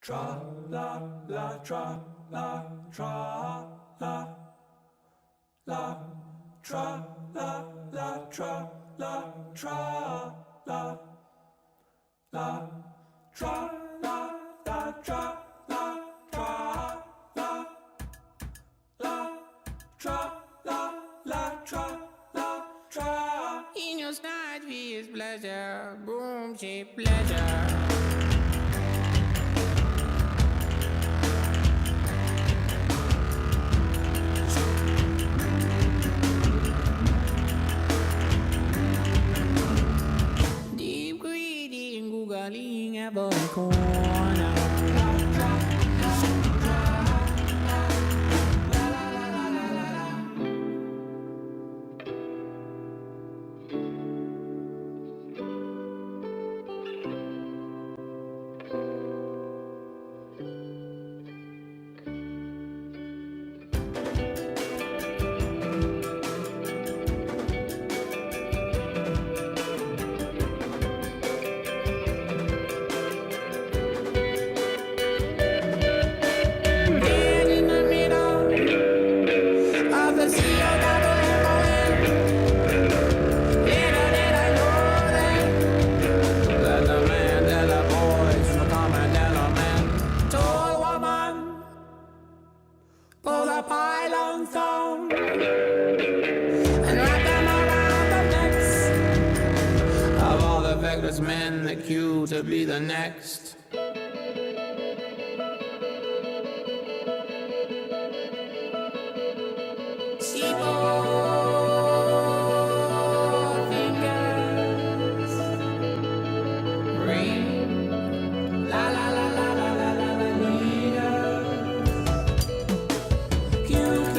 Tra la la tra la tra la la tra la la tra la tra la la tra la la tra la tra la la tra la la tra la tra. In your night is pleasure, boom, she pleasure. Galing every corner. Men the cue to be the next. Fingers ring, la la la la la la la la leader. QQ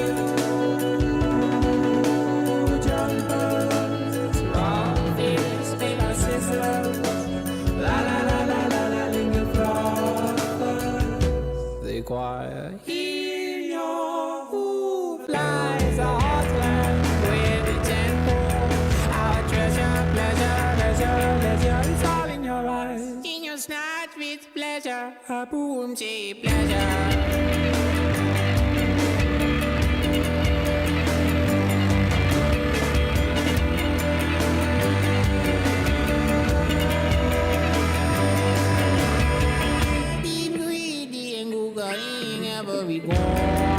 jumpers, rock fish, paper scissors. Choir. Hear your who flies a heartland with the tempo. Our treasure, pleasure, leisure, leisure, it's all in your eyes. In your snatch with pleasure, a boom, cheap pleasure. Every corner.